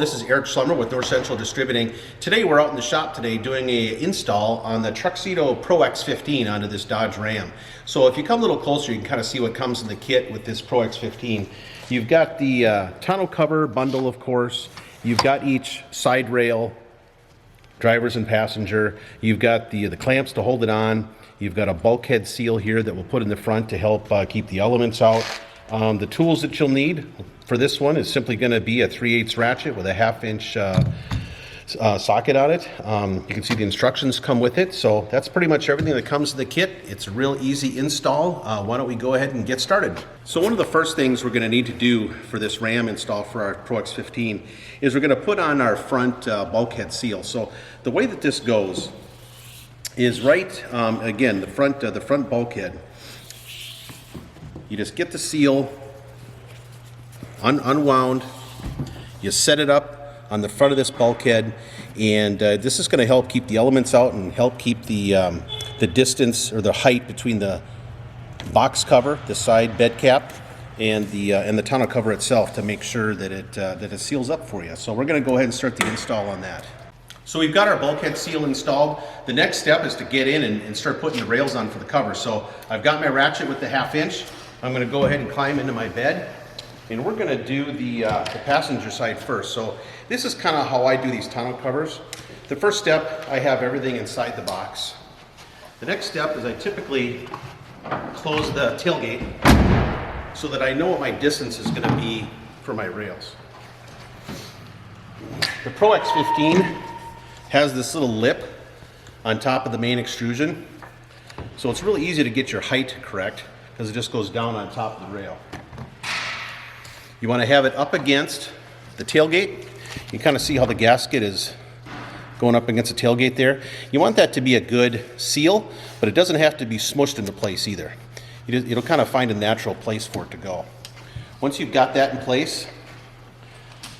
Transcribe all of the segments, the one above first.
this is Eric Slummer with North Central Distributing. Today we're out in the shop today doing an install on the Truxedo ProX15 onto this Dodge Ram. So if you come a little closer, you can kind of see what comes in the kit with this ProX15. You've got the tonneau cover bundle, of course. You've got each side rail, drivers and passenger. You've got the clamps to hold it on. You've got a bulkhead seal here that we'll put in the front to help keep the elements out. The tools that you'll need for this one is simply going to be a 3/8 ratchet with a 1/2 inch socket on it. You can see the instructions come with it, so that's pretty much everything that comes in the kit. It's a real easy install. Why don't we go ahead and get started. So one of the first things we're going to need to do for this Ram install for our ProX15 is we're going to put on our front bulkhead seal. So the way that this goes is again, the front bulkhead. You just get the seal unwound, you set it up on the front of this bulkhead, and this is going to help keep the elements out and help keep the distance or the height between the box cover, the side bed cap, and the tonneau cover itself to make sure that it seals up for you. So we're going to go ahead and start the install on that. So we've got our bulkhead seal installed. The next step is to get in and start putting the rails on for the cover. So I've got my ratchet with the 1/2 inch. I'm going to go ahead and climb into my bed, and we're going to do the passenger side first. So this is kind of how I do these tonneau covers. The first step, I have everything inside the box. The next step is I typically close the tailgate so that I know what my distance is going to be for my rails. The ProX15 has this little lip on top of the main extrusion, so it's really easy to get your height correct because it just goes down on top of the rail. You want to have it up against the tailgate. You kind of see how the gasket is going up against the tailgate there. You want that to be a good seal, but it doesn't have to be smushed into place either. It'll kind of find a natural place for it to go. Once you've got that in place,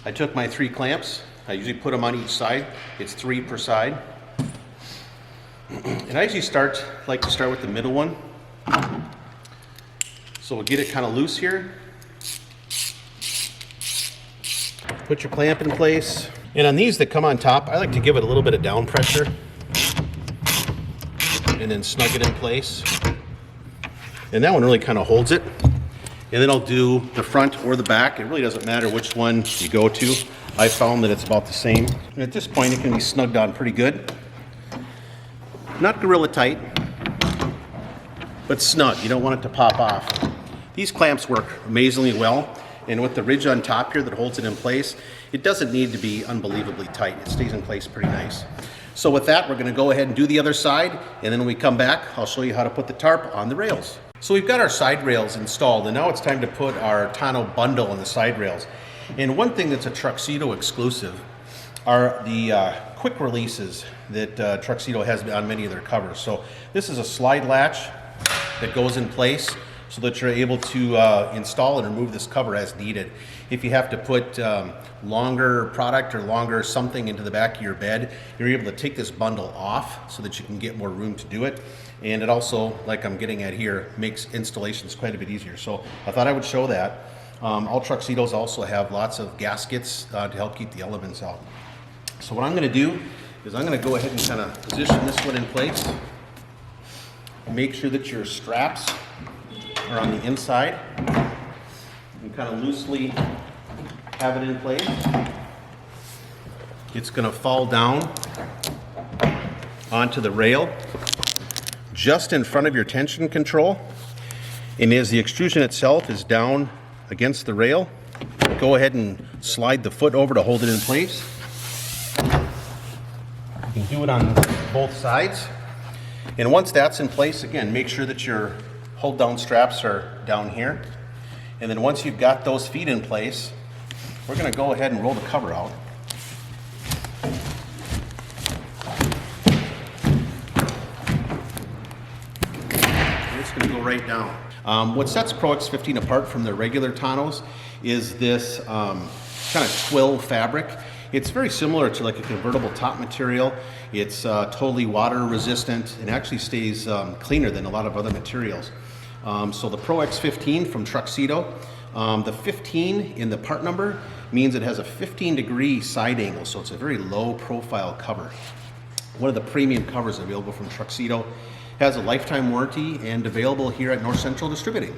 I took my 3 clamps. I usually put them on each side. It's 3 per side. And I usually like to start with the middle one. So we'll get it kind of loose here. Put your clamp in place. And on these that come on top, I like to give it a little bit of down pressure and then snug it in place. And that one really kind of holds it. And then I'll do the front or the back. It really doesn't matter which one you go to. I found that it's about the same. And at this point, it can be snugged on pretty good. Not gorilla tight, but snug. You don't want it to pop off. These clamps work amazingly well. And with the ridge on top here that holds it in place, it doesn't need to be unbelievably tight. It stays in place pretty nice. So with that, we're going to go ahead and do the other side. And then when we come back, I'll show you how to put the tarp on the rails. So we've got our side rails installed, and now it's time to put our tonneau bundle on the side rails. And one thing that's a Truxedo exclusive are the quick releases that Truxedo has on many of their covers. So this is a slide latch that goes in place so that you're able to install and remove this cover as needed. If you have to put longer product or longer something into the back of your bed, you're able to take this bundle off so that you can get more room to do it. And it also, like I'm getting at here, makes installations quite a bit easier. So I thought I would show that. All Truxedos also have lots of gaskets to help keep the elements out. So what I'm going to do is I'm going to go ahead and kind of position this one in place. Make sure that your straps are on the inside. And kind of loosely have it in place. It's going to fall down onto the rail just in front of your tension control. And as the extrusion itself is down against the rail, go ahead and slide the foot over to hold it in place. You can do it on both sides. And once that's in place, again, make sure that your hold down straps are down here. And then once you've got those feet in place, we're going to go ahead and roll the cover out. It's going to go right down. What sets ProX15 apart from the regular tonneaus is this kind of twill fabric. It's very similar to like a convertible top material. It's totally water resistant and actually stays cleaner than a lot of other materials. So the ProX15 from Tuxedo, the 15 in the part number means it has a 15-degree side angle, so it's a very low profile cover. One of the premium covers available from Tuxedo, has a lifetime warranty and available here at North Central Distributing.